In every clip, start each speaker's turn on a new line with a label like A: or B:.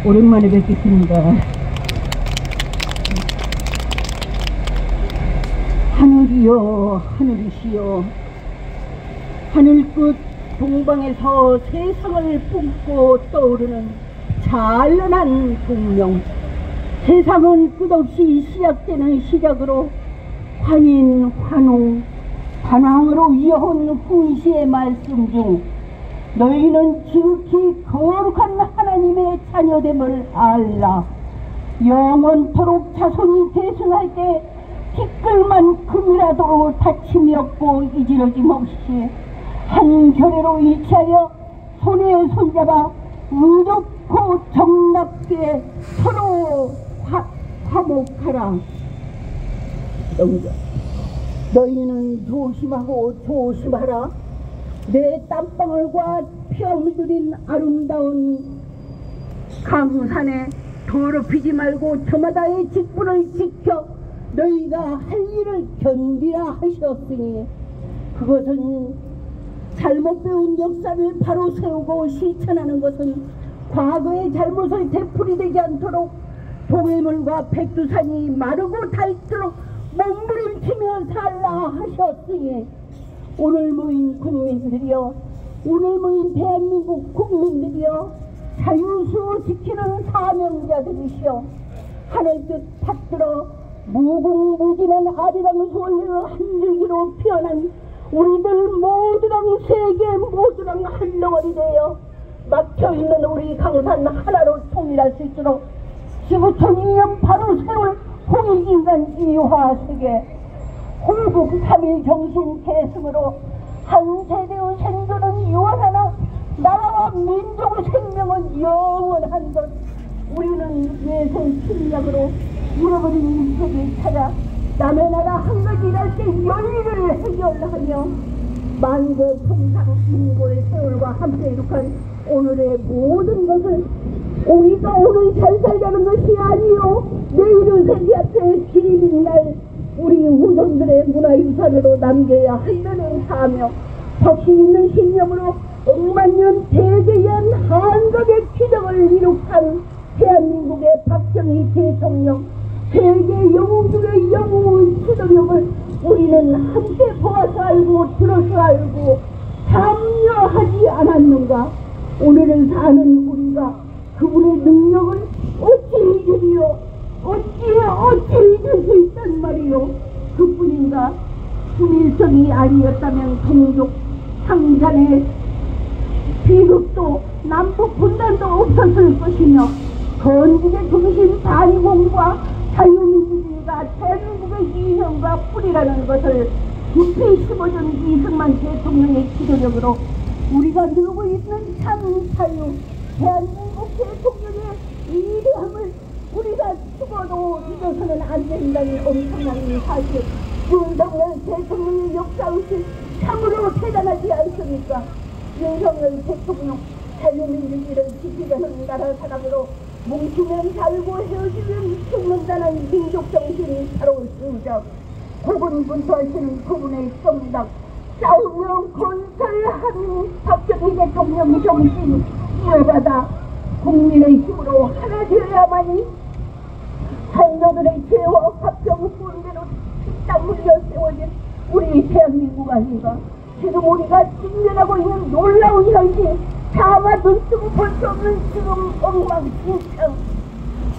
A: 오랜만에 뵙겠습니다. 하늘이여 하늘이시여 하늘끝 동방에서 세상을 뿜고 떠오르는 찬란한 동명. 세상은 끝없이 시작되는 시작으로 환인 환웅 관왕으로 이어온 훈시의 말씀 중 너희는 지극히 거룩한 하나님의 자녀됨을 알라. 영원토록 자손이 계승할 때 티끌만큼이라도 다침이 없고 이지러짐 없이 한 결의로 일치하여 손에 손잡아 의롭고 정답게 서로 화목하라. 너희는 조심하고 조심하라. 내 땀방울과 피가 물들인 아름다운 강산에 더럽히지 말고 저마다의 직분을 지켜 너희가 할 일을 견디라 하셨으니 그것은 잘못 배운 역사를 바로 세우고 실천하는 것은 과거의 잘못을 되풀이되지 않도록 동해물과 백두산이 마르고 닳도록 몸부림치며 살라 하셨으니 오늘 모인 국민들이여, 오늘 모인 대한민국 국민들이여, 자유수 지키는 사명자들이시여, 하늘뜻 받들어 무궁무진한 아리랑 소원을 한줄기로 피어난 우리들 모두랑 세계 모두랑 한 덩어리 되어 막혀있는 우리 강산 하나로 통일할 수 있도록 지구촌 2년 바로 세월 홍익인간 이화세계 홍국 3일 정신 계승으로 한 세대의 생존은 유한하나 나라와 민족의 생명은 영원한 것. 우리는 외세 침략으로 잃어버린 인생을 찾아 남의 나라 한 가지 일할 때 열의를 해결하며 만국 통상 인고의 세월과 함께 이룩한 오늘의 모든 것을 우리가 오늘 잘 살자는 것이 아니요 내일은 세계 앞에 길이 빛날 우리 후손들의 문화유산으로 남겨야 한다는 사명, 덕시 있는 신념으로 억만년 대대한 한국의 기적을 이룩한 대한민국의 박정희 대통령, 세계 영웅 중의 영웅의 지도력을 우리는 함께 보아서 알고 들어서 알고 참여하지 않았는가? 오늘을 사는 우리가 그분의 능력을 어찌 잊으리요? 어찌 잊을 수 있단 말이요? 그뿐인가? 순일성이 아니었다면 동족 상잔의 비극도 남북 분단도 없었을 것이며 건국의 중심 단위공과 자유민주주의가 대한민국의 이념과 뿌리라는 것을 깊이 심어준 이승만 대통령의 지도력으로 우리가 누리고 있는 참자유 대한민국 대통령의 위대함을 우리가 죽어도 잊어서는 안 된다는 엄청난 사실. 윤석열 대통령의 역사의식 참으로 대단하지 않습니까? 윤석열 대통령 자유민주주의를 지키려는 나라 사람으로 뭉치면 살고 헤어지면 죽는다는 민족정신이 바로 의적, 고군분투하시는 그분의 정당, 싸우면 건설하는 박정희 대통령 정신 이어받아 국민의 힘으로 하나 되어야만이 선조들의 죄와 화평 훈계로 땀 흘려 세워진 우리 대한민국 아닌가. 지금 우리가 직면하고 있는 놀라운 현실, 차마 눈 뜨고 볼 수 없는 지금 엉망진창.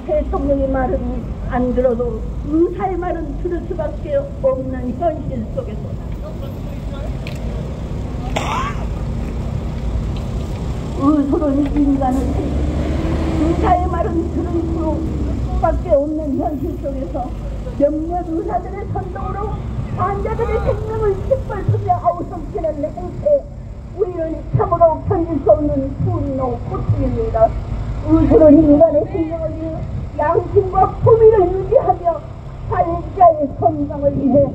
A: 대통령의 말은 안 들어도 의사의 말은 들을 수밖에 없는 현실 속에서 의술은 인간을 의사의 말은 들을 수밖에 없는 현실 속에서 몇몇 의사들의 선동으로 환자들의 생명을 짓밟으며 아우성치는 행태, 우리는 참으로 견딜 수 없는 분노, 고통입니다. 의술은 인간의 생명을 위해 양심과 품위를 유지하며 환자의 건강을 위해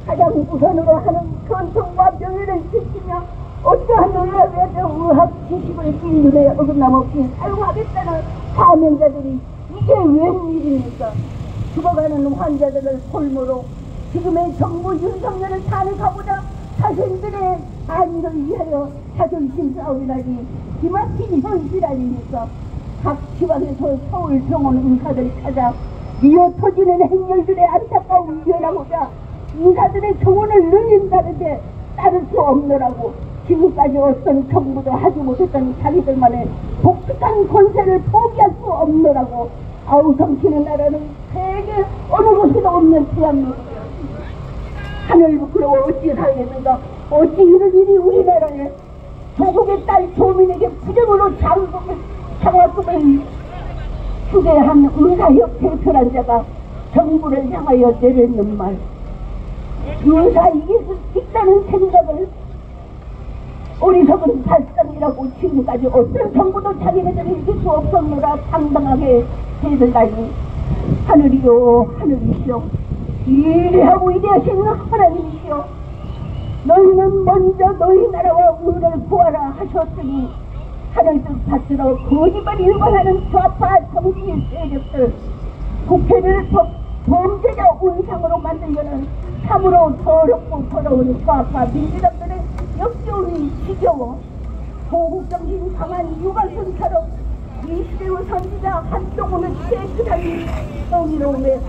A: 가장 우선으로 하는 전통과 명예를 지키며 어떠한 의학에도 의학 지식을 인륜에 어긋남없이 사용하겠다는 사명자들이 이게 웬일입니까? 죽어가는 환자들을 홀모로 지금의 정부 윤석열을 탄핵하고자 자신들의 안위를 위하여 자존심 싸움이라니 기막힌 현실 아닙니까? 각 지방에서 서울병원 의사들 찾아 미어 터지는 행렬들의 안타까움 이해하고자 의사들의 정원을 늘린다는데 따를 수 없노라고 지금까지 어떤 정부도 하지 못했던 자기들만의 독특한 권세를 포기할 수 없노라고 아우성치는 나라는 세계 어느 곳에도 없는 대한민국 하늘 부끄러워 어찌 살겠는가 어찌 이를 일이 우리나라에 조국의 딸 조민에게 부정으로 장학금을 주게 한 의사협 대표란 자가 정부를 향하여 내뱉는 말 의사 이길 수 있다는 생각을 어리석은 발상이라고 지금까지 어떤 정부도 자기네들이 이길 수 없었노라 당당하게 대들다니 하늘이요 하늘이시여 위대하고 위대하신 하나님이시여 너희는 먼저 너희 나라와 의를 구하라 하셨으니 하늘 뜻 받들어 거짓말 일관하는 좌파 정치 세력들 국회를 범죄자 온상으로 만들려는 참으로 더럽고 더러운 좌파 민주당들의 역겨움이 지겨워 보국정신 강한 유관순처럼 이 시대의 선지자 한동훈의 깨끗한 정의로움에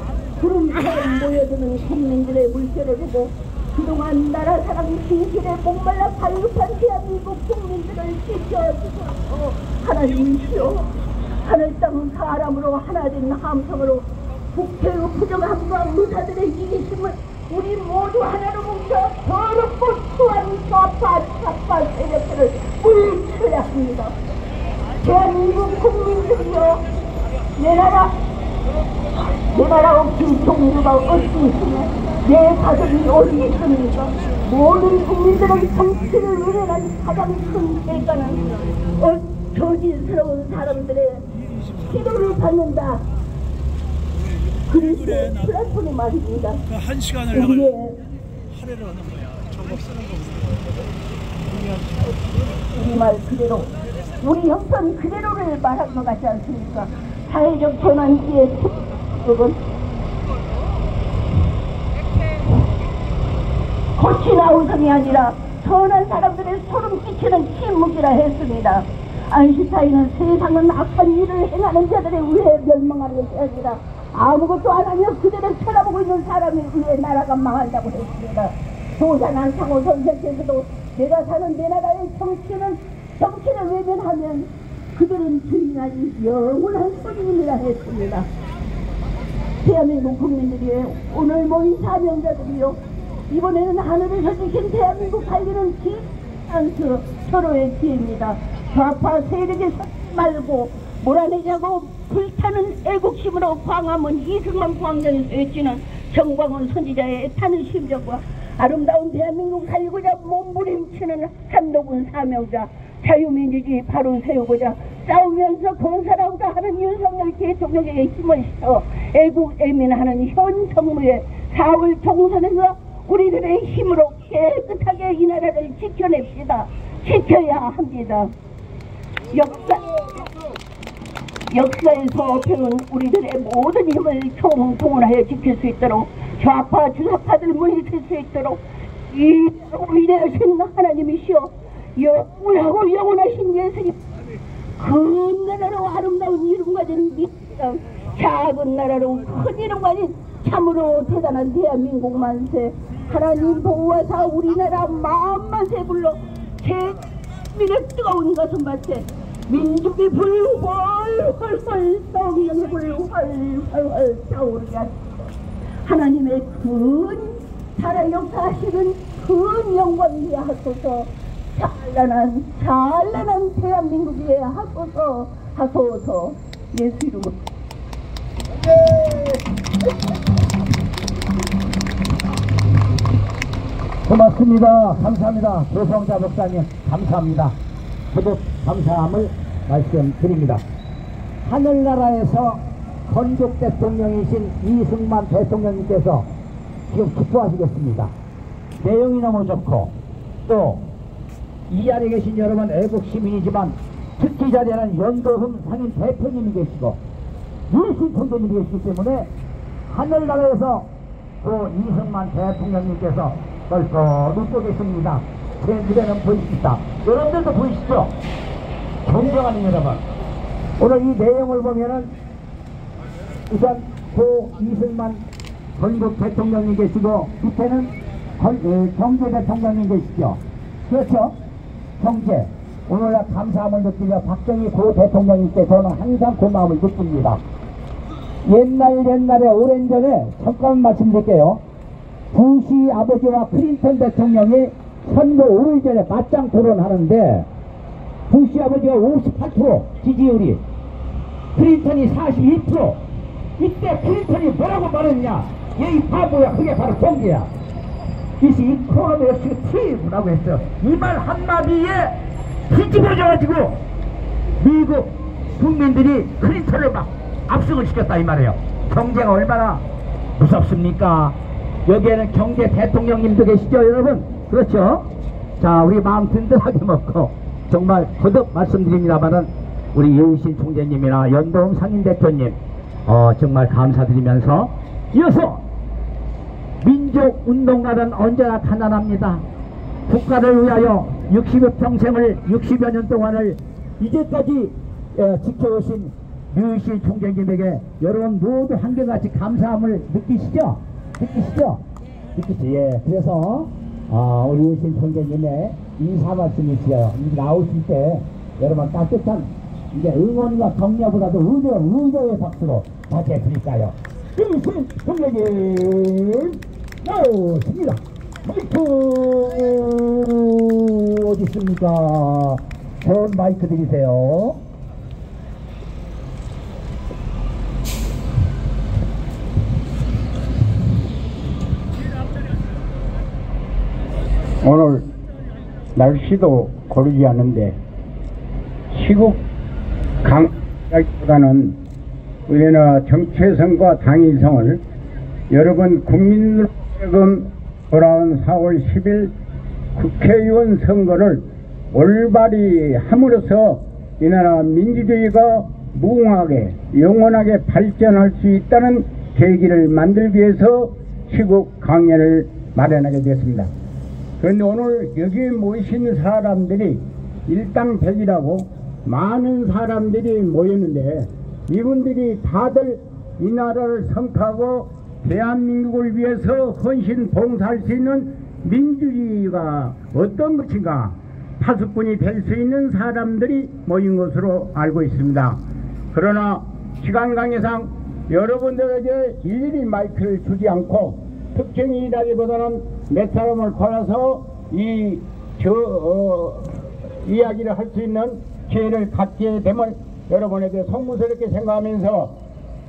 A: 구름처럼 모여드는 국민들의 물결을 보고 그동안 나라 사랑 진실에 목말라 발급한 대한민국 국민들을 지켜주소서 하나님이시여 하늘 땅 사람으로 하나된 함성으로 국회의 부정함과 의사들의 이기심을 우리 모두 하나로 뭉쳐 더럽고 추한 좌파 세력들을 물리쳐야 합니다. 대한민국 국민들이여 내 나라 없이 종류가 어찌 있으며 내 가족이 어디 있습니까? 모든 국민들은 정치를 의뢰한 가장 큰 대가는 저질스러운 사람들의 치료를 받는다. 그리스도의 플라톤이 말입니다.
B: 한 시간을 할애를 하는 거야. 저거 쓰는 거.
A: 우리 말 그대로, 우리 형편 그대로를 말한 것 같지 않습니까? 사회적 전환기의 특급은 거친 아우성이 아니라 선한 사람들의 소름 끼치는 침묵이라 했습니다. 아인슈타인은 세상은 악한 일을 행하는 자들에 의해 멸망하는 것이 아니라 아무것도 안 하며 그들을 쳐다보고 있는 사람에 의해 나라가 망한다고 했습니다. 조산 안창호 선생께서도 내가 사는 내 나라의 정치를 외면하면 그들은 주인하니 영원한 소임이라 했습니다. 대한민국 국민들이 오늘 모인 사명자들이요 이번에는 하늘에서 주신 대한민국 살리는 기안수 서로의 기회입니다. 좌파 세력에 서 말고 몰아내자고 불타는 애국심으로 광화문 이승만 광장에서 외치는 정광훈 선지자의 애타는 심정과 아름다운 대한민국 살리고자 몸부림치는 한동훈 사명자 자유민주주의 바로 세우고자 싸우면서 건설하고자 하는 윤석열 대통령에게 힘을 실어 애국애민하는 현 정부의 4월 총선에서 우리들의 힘으로 깨끗하게 이 나라를 지켜냅시다. 지켜야 합니다. 역사에서 배운 우리들의 모든 힘을 총동원하여 지킬 수 있도록 좌파 주사파들 물리칠 수 있도록 이 위대하신 하나님이시여 영원하고 영원하신 예수님 큰 나라로 아름다운 이름 가진 미장 작은 나라로 큰 이름 가진 참으로 대단한 대한민국 만세 하나님 보호하사 우리나라 마음만세 불러 제민의 뜨거운 가슴밭에 민족의 불 활활활 성령의 불 활활활 타오르게 하시고 하나님의 큰 살아 역사하시는 큰 영광이게 하소서 찬란한 대한민국이게 하소서 예수 이름으로
C: 고맙습니다. 감사합니다. 조성자 목사님 감사합니다. 거듭 감사함을 말씀드립니다. 하늘나라에서 건국 대통령이신 이승만 대통령님께서 지금 기뻐하시겠습니다. 내용이 너무 좋고 또 이 자리에 계신 여러분 애국 시민이지만 특히 자리에는 연도흠 상임 대표님이 계시고 유신 총재님이 계시기 때문에 하늘나라에서 또 이승만 대통령님께서 벌써 웃고 계십니다. 제 눈에는 보이십니다. 여러분들도 보이시죠? 존경하는 여러분, 오늘 이 내용을 보면은 우선 고 이승만 전국 대통령님 계시고 밑에는 경제 대통령님 계시죠. 그렇죠? 경제. 오늘날 감사함을 느끼며 박정희 고 대통령님께서는 항상 고마움을 느낍니다. 옛날에 오랜 전에 잠깐 말씀드릴게요. 부시 아버지와 클린턴 대통령이 선거 5일 전에 맞짱 토론하는데 부시 아버지가 58% 지지율이, 클린턴이 42%. 이때 클린턴이 뭐라고 말했냐? 얘 이 바보야. 그게 바로 경제야. 그래서 이 코너도 역시 프리라고 했어요. 이 말 한마디에 뒤집어져가지고 미국 국민들이 클린턴을 막 압승을 시켰다 이 말이에요. 경제가 얼마나 무섭습니까? 여기에는 경제 대통령님도 계시죠 여러분? 그렇죠? 자, 우리 마음 든든하게 먹고 정말 거듭 말씀드립니다만은 우리 예우신 총재님이나 연동훈 상임대표님 정말 감사드리면서 이어서 민족운동가는 언제나 가난합니다. 국가를 위하여 60여 평생을 60여 년 동안을 이제까지 지켜오신 유희신 총재님에게 여러분 모두 한결같이 감사함을 느끼시죠? 예. 그래서 우리 유희신 총재님의 인사 말씀이 있어요. 나오실 때 여러분 따뜻한 이제 응원과 격려보다도 의료의 박수로 맞이해 드릴까요? 유희신 총재님 나오십니다. 마이크 어디 있습니까? 좋은 마이크 드리세요.
D: 오늘 날씨도 고르지 않은데 시국 강보다는 우리는 정체성과 당위성을 여러분 국민으로 하여금 돌아온 4월 10일 국회의원 선거를 올바리 함으로써 이 나라 민주주의가 무궁하게 영원하게 발전할 수 있다는 계기를 만들기 위해서 시국 강연을 마련하게 됐습니다. 그런데 오늘 여기에 모이신 사람들이 일당백이라고 많은 사람들이 모였는데 이분들이 다들 이 나라를 선포하고 대한민국을 위해서 헌신 봉사할 수 있는 민주주의가 어떤 것인가 파수꾼이 될 수 있는 사람들이 모인 것으로 알고 있습니다. 그러나 시간 관계상 여러분들에게 일일이 마이크를 주지 않고 특정이라기보다는 몇 사람을 골라서 이야기를 할 수 있는 기회를 갖게 됨을 여러분에게 송구스럽게 생각하면서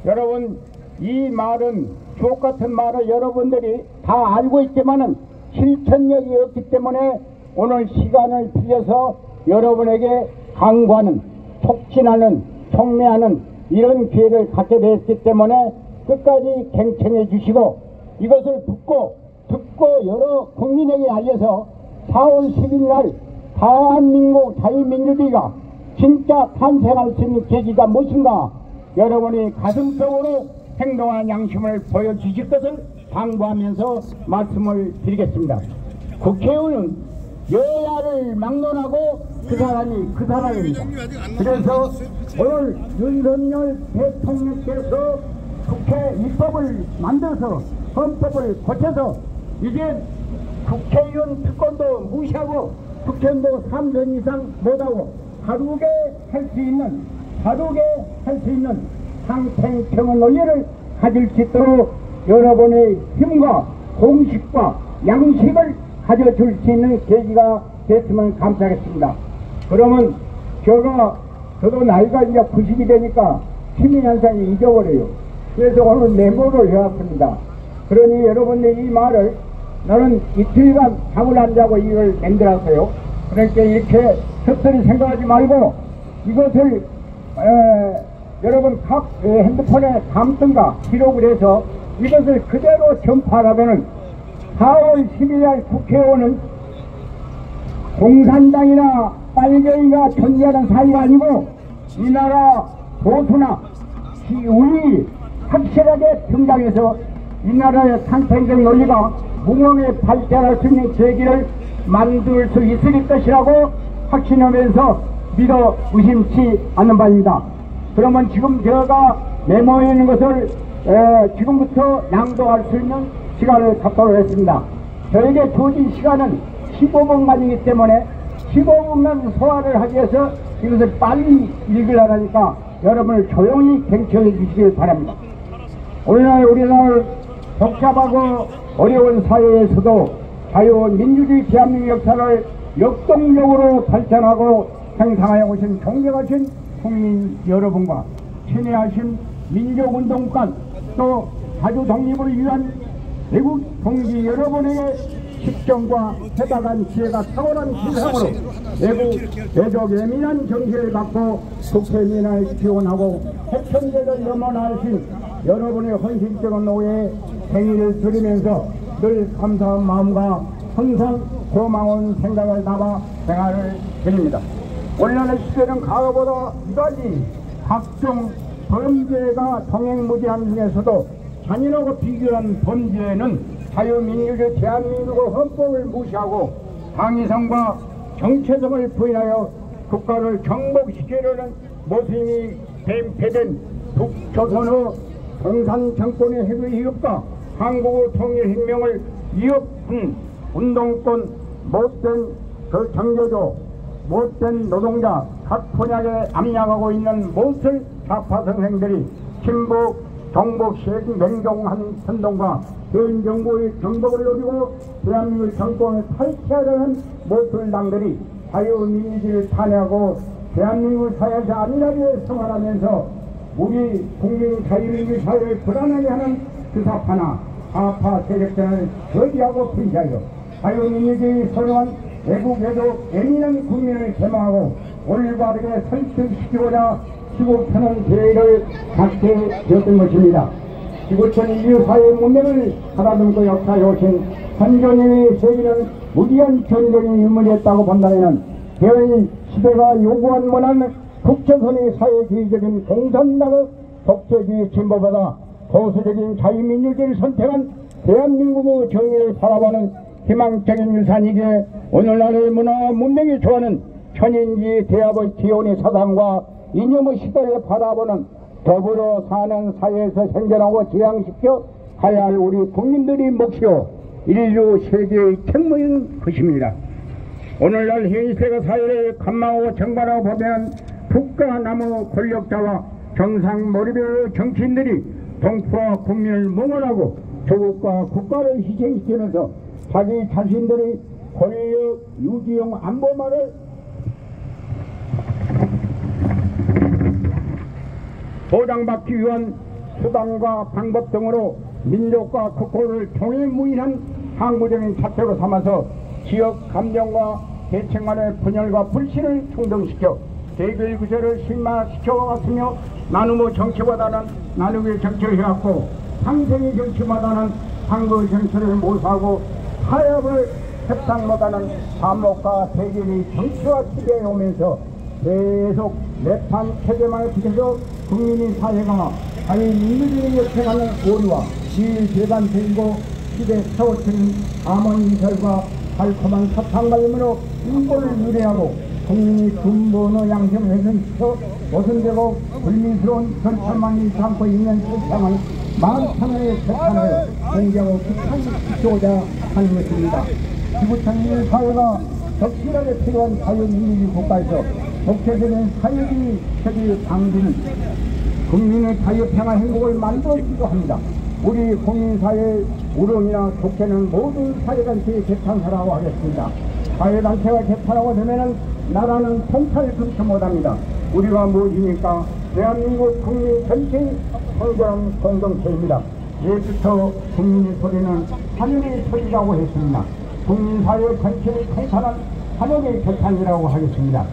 D: 여러분 이 말은 주옥같은 말을 여러분들이 다 알고 있지만은 실천력이 없기 때문에 오늘 시간을 빌려서 여러분에게 강구하는 촉진하는 촉매하는 이런 기회를 갖게 됐기 때문에 끝까지 경청해 주시고 이것을 듣고 여러 국민에게 알려서 4월 10일 날 대한민국 자유민주주의가 진짜 탄생할 수 있는 계기가 무엇인가 여러분이 가슴속으로 행동한 양심을 보여주실 것을 당부하면서 말씀을 드리겠습니다. 국회의원은 여야를 막론하고 그 사람입니다. 그래서 오늘 윤석열 대통령께서 국회 입법을 만들어서 헌법을 고쳐서 이제 국회의원 특권도 무시하고 국회의원도 3년 이상 못하고 다루게 할 수 있는 상생평의 논리를 가질 수 있도록 여러분의 힘과 공식과 양식을 가져줄 수 있는 계기가 됐으면 감사하겠습니다. 그러면 저도 나이가 이제 90이 되니까 시민현상이 잊어버려요. 그래서 오늘 메모를 해왔습니다. 그러니 여러분의 이 말을 나는 이틀간 잠을 안 자고 이걸 만들었어요. 그러니까 이렇게 섭섭히 생각하지 말고 이것을 여러분 각 핸드폰에 담든가 기록을 해서 이것을 그대로 전파하라면은 4월 10일날 국회의원은 공산당이나 빨갱이가 존재하는 사이가 아니고 이 나라 보수나 우리 확실하게 등장해서 이 나라의 상생적 논리가 무궁하게 발전할 수 있는 계기를 만들 수 있을 것이라고 확신하면서 믿어 의심치 않는 바입니다. 그러면 지금 제가 메모해 있는 것을 지금부터 낭독할 수 있는 시간을 갖도록 했습니다. 저에게 주어진 시간은 15분만이기 때문에 15분만 소화를 하기 위해서 이것을 빨리 읽으려니까 여러분을 조용히 경청해 주시길 바랍니다. 오늘날 우리나라 복잡하고 어려운 사회에서도 자유민주주의 대한민국 역사를 역동적으로 발전하고 형성하여 오신 존경하신 국민 여러분과 친애하신 민족운동가 또 자주 독립을 위한 외국 동지 여러분에게 식정과 해박한 지혜가 탁월한 기상으로 외적 예민한 정신을 갖고 국회 민원을 기원하고 핵천재를 염원하신 여러분의 헌신적인 노예에 생일을 드리면서 늘 감사한 마음과 항상 고마운 생각을 담아 생활을 드립니다. 오늘날의 시대는 과거보다 유달리 각종 범죄가 동행무진한 중에서도 잔인하고 비교한 범죄는 자유민주주의 대한민국의 헌법을 무시하고 당위성과 정체성을 부인하여 국가를 정복시키려는 모순이 뱀패된 북조선의 공산정권의 핵의 위협과 한국의 통일혁명을 위협한 운동권 못된 그 경제조 못된 노동자 각 분야에 압력하고 있는 모든 좌파 선생들이 친북 정복 시행 맹종한 선동과 현 정부의 정복을 노리고 대한민국 정권을 탈취하려는 모든 당들이 자유민주주의를 탄핵하고 대한민국 사회에서 안일하게 생활하면서 우리 국민 자유민주 사회를 불안하게 하는 주사파나 좌파 세력들을 저지하고 분쇄하여 자유민주주의 선언한 외국에도 예민한 국민을 개망하고 올바르게 설득시키고자 지구편은 대회를 갖게 되었던 것입니다. 지구촌 인류 사회의 문명을 살아듬고 역사에 오신 선조님의 세계는 무리한 전쟁이 유물이었다고 본다면 현 시대가 요구한 원하는 국제선의 사회주의적인 공산당의 독재주의 진보보다 보수적인 자유민주주의를 선택한 대한민국의 정의를 바라보는 희망적인 유산이기에 오늘날의 문화와 문명이 좋아하는 천인지 대합의 기원의 사상과 이념의 시대를 바라보는 더불어 사는 사회에서 생존하고 지향시켜 가야 할 우리 국민들의 몫이요 인류 세계의 책무인 것입니다. 오늘날 현 사회를 감망하고 정반하고 보면 국가 나무 권력자와 정상 몰입의 정치인들이 동포와 국민을 몽원하고 조국과 국가를 희생시키면서 자기 자신들의 권력 유지용 안보만을 보장받기 위한 수단과 방법 등으로 민족과 국호를 통일무인한 항구적인 사태로 삼아서 지역 감정과 계층 간의 분열과 불신을 충동시켜 대결 구조를 심화시켜왔으며 나눔의 정치보다는 나누기의 정치를 해왔고 상생의 정치보다는 상거의 정치를 모사하고 타협을 협상보다는 반목과 대결이 정치와 시대에 오면서 계속 내판 체제만을 지켜서 국민의 사회가 자유민주주의를 역행하는 오류와 비일재간적이고 시대 세워치는 암원이설과 달콤한 사탕갈림으로 인권을 유래하고 국민의 근본의 양심을 훼손시켜 모순되고 불민스러운 전철만이 담고 있는 세상을 만천하의 재판을 공개하고 규탄시키고자 하는 것입니다. 지구촌 사회가 적실하게 필요한 자유민주주의 국가에서 독재적인 사회주의 체제의 강조는 국민의 자유평화 행복을 만들어주기도 합니다. 우리 국민사회의 우롱이나 독재는 모든 사회단체의 개탄사라고 하겠습니다. 사회단체가 개탄하고 되면 나라는 통찰을 금치 못합니다. 우리가 무엇입니까? 대한민국 국민 전체의 성결한 공동체입니다. 예부터 국민의 소리는 하늘의 소리라고 했습니다. 국민사회 전체를 통찰한 하늘의 개탄이라고 하겠습니다.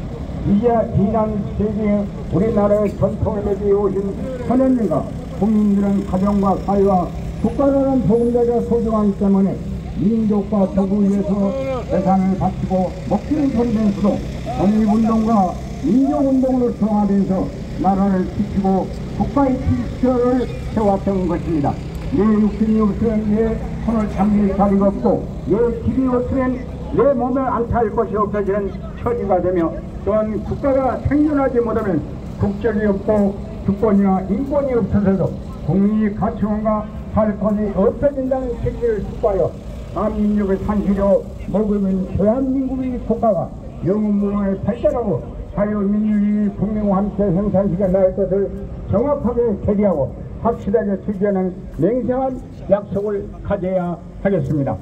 D: 이제 지난 세기에 우리나라의 전통을 맺어 오신 선현님과 국민들은 가정과 사회와 국가라는 보금자리가 소중하기 때문에 민족과 조국을 위해서 예산을 바치고 먹히는 소리면서도 독립운동과 민족운동으로 통합해서 나라를 지키고 국가의 질서를 세웠던 것입니다. 내 육신이 없으면 내 손을 잡는 자리가 없고 내 집이 없으면 내 몸을 안탈 것이 없어지는 처지가 되며 또한 국가가 생존하지 못하면 국적이 없고 주권이나 인권이 없어서도 국민의 가치관과 살권이 없어진다는 책임을 촉구하여 한민족의 산실로 먹으면 대한민국의 국가가 영원무궁하게 발전하고 자유민주주의 분명과 함께 생산시켜 나갈 것을 정확하게 결의하고 확실하게 실현하는 맹생한 약속을 가져야 하겠습니다.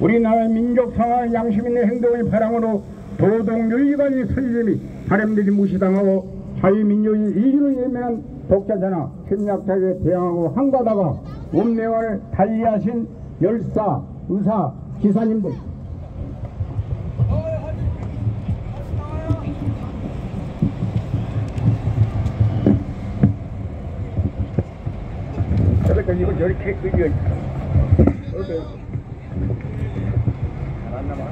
D: 우리나라의 민족상화 양심 있는 행동의 발앙으로 도덕윤리관의 설립이 바람되지 무시당하고 자유민주주의 인류를 예면한 독자자나 침략자에게 대항하고 항바다가 운명을 달리하신 열사, 의사, 기사님들 그러니까 이걸 저렇게 그려 잘안 남아.